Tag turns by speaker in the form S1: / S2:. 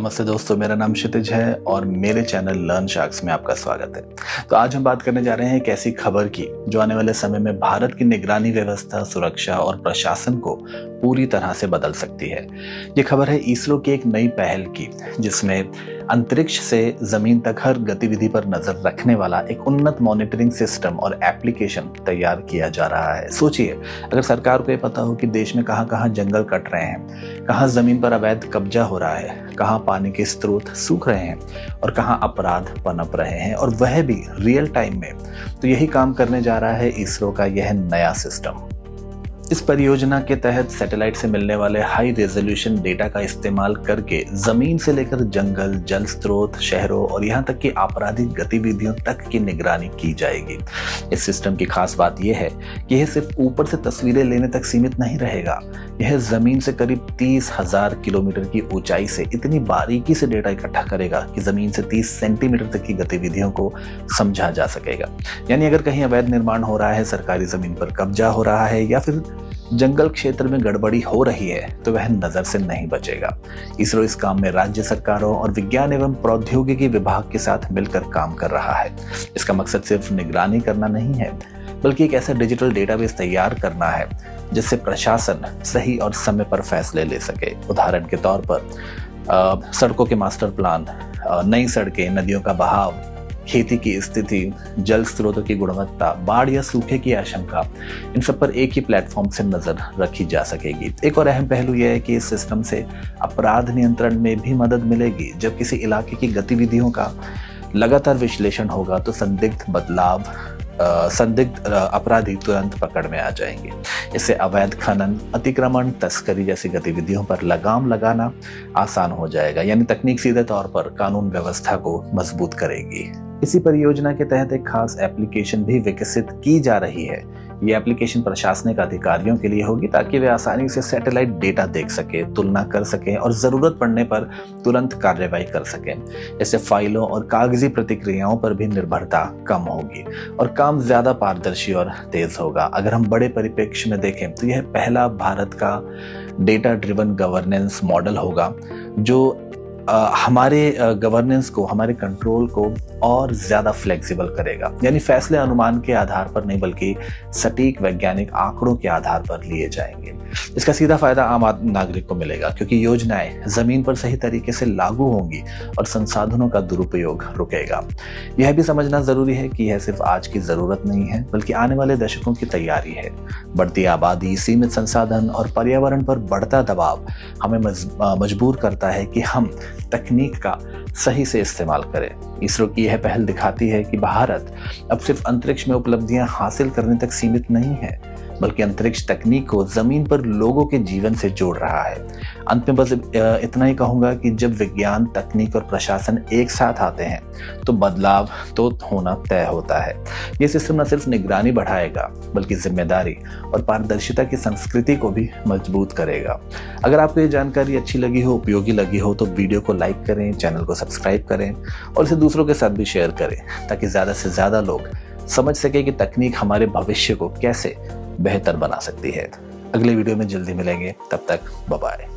S1: नमस्ते दोस्तों, मेरा नाम क्षितिज है और मेरे चैनल लर्न शार्क्स में आपका स्वागत है। तो आज हम बात करने जा रहे हैं एक ऐसी खबर की जो आने वाले समय में भारत की निगरानी व्यवस्था, सुरक्षा और प्रशासन को पूरी तरह से बदल सकती है। ये खबर है इसरो की एक नई पहल की, जिसमें अंतरिक्ष से जमीन तक हर गतिविधि पर नजर रखने वाला एक उन्नत मॉनिटरिंग सिस्टम और एप्लीकेशन तैयार किया जा रहा है। सोचिए, अगर सरकार को ये पता हो कि देश में कहां कहां जंगल कट रहे हैं, कहां जमीन पर अवैध कब्जा हो रहा है, कहां पानी के स्रोत सूख रहे हैं और कहां अपराध पनप रहे हैं, और वह भी रियल टाइम में, तो यही काम करने जा रहा है इसरो का यह नया सिस्टम। इस परियोजना के तहत सैटेलाइट से मिलने वाले हाई रेजोल्यूशन डेटा का इस्तेमाल करके जमीन से लेकर जंगल, जल स्रोत, शहरों और यहाँ तक कि आपराधिक गतिविधियों तक की निगरानी की जाएगी। इस सिस्टम की खास बात यह है कि यह सिर्फ ऊपर से तस्वीरें लेने तक सीमित नहीं रहेगा। यह जमीन से करीब 30,000 किलोमीटर की ऊंचाई से इतनी बारीकी से डेटा इकट्ठा करेगा कि जमीन से 30 सेंटीमीटर तक की गतिविधियों को समझा जा सकेगा। यानी अगर कहीं अवैध निर्माण हो रहा है, सरकारी जमीन पर कब्जा हो रहा है या फिर जंगल क्षेत्र में गड़बड़ी हो रही है, तो वह नजर से नहीं बचेगा। इसरो इस काम में राज्य सरकारों और विज्ञान एवं प्रौद्योगिकी विभाग के साथ मिलकर काम कर रहा है। इसका मकसद सिर्फ निगरानी करना नहीं है, बल्कि एक ऐसा डिजिटल डेटाबेस तैयार करना है जिससे प्रशासन सही और समय पर फैसले ले सके। उदाहरण के तौर पर सड़कों के मास्टर प्लान, नई सड़कें, नदियों का बहाव, खेती की स्थिति, जल स्रोतों की गुणवत्ता, बाढ़ या सूखे की आशंका, इन सब पर एक ही प्लेटफॉर्म से नजर रखी जा सकेगी। एक और अहम पहलू यह है कि इस सिस्टम से अपराध नियंत्रण में भी मदद मिलेगी। जब किसी इलाके की गतिविधियों का लगातार विश्लेषण होगा तो संदिग्ध अपराधी तुरंत पकड़ में आ जाएंगे। इससे अवैध खनन, अतिक्रमण, तस्करी जैसी गतिविधियों पर लगाम लगाना आसान हो जाएगा। यानी तकनीक सीधे तौर पर कानून व्यवस्था को मजबूत करेगी। इसी परियोजना के तहत एक खास एप्लीकेशन भी विकसित की जा रही है। ये एप्लीकेशन प्रशासनिक अधिकारियों के लिए होगी ताकि वे आसानी से सैटेलाइट डेटा देख सके, तुलना कर सकें और जरूरत पड़ने पर तुरंत कार्रवाई कर सकें। इससे फाइलों और कागजी प्रतिक्रियाओं पर भी निर्भरता कम होगी और काम ज्यादा पारदर्शी और तेज होगा। अगर हम बड़े परिप्रेक्ष्य में देखें तो यह पहला भारत का डेटा ड्रिवन गवर्नेंस मॉडल होगा जो हमारे गवर्नेंस को, हमारे कंट्रोल को और ज्यादा फ्लेक्सिबल करेगा। यानी फैसले अनुमान के आधार पर नहीं, बल्कि सटीक वैज्ञानिक आंकड़ों के आधार पर लिए जाएंगे। इसका सीधा फायदा आम नागरिक को मिलेगा, क्योंकि योजनाएं जमीन पर सही तरीके से लागू होंगी और संसाधनों का दुरुपयोग रुकेगा। यह भी समझना जरूरी है कि यह सिर्फ आज की जरूरत नहीं है, बल्कि आने वाले दशकों की तैयारी है। बढ़ती आबादी, सीमित संसाधन और पर्यावरण पर बढ़ता दबाव हमें मजबूर करता है कि हम तकनीक का सही से इस्तेमाल करें। इसरो की यह पहल दिखाती है कि भारत अब सिर्फ अंतरिक्ष में उपलब्धियां हासिल करने तक सीमित नहीं है, बल्कि अंतरिक्ष तकनीक को जमीन पर लोगों के जीवन से जोड़ रहा है। अंत में बस इतना ही कहूंगा कि जब विज्ञान, तकनीक और प्रशासन एक साथ आते हैं तो बदलाव तो होना तय होता है। ये सिस्टम न सिर्फ निगरानी बढ़ाएगा, बल्कि जिम्मेदारी और पारदर्शिता की संस्कृति को भी मजबूत करेगा। अगर आपको ये जानकारी अच्छी लगी हो, उपयोगी लगी हो, तो वीडियो को लाइक करें, चैनल को सब्सक्राइब करें और इसे दूसरों के साथ भी शेयर करें, ताकि ज्यादा से ज्यादा लोग समझ सके कि तकनीक हमारे भविष्य को कैसे बेहतर बना सकती है। अगले वीडियो में जल्दी मिलेंगे, तब तक बाय बाय।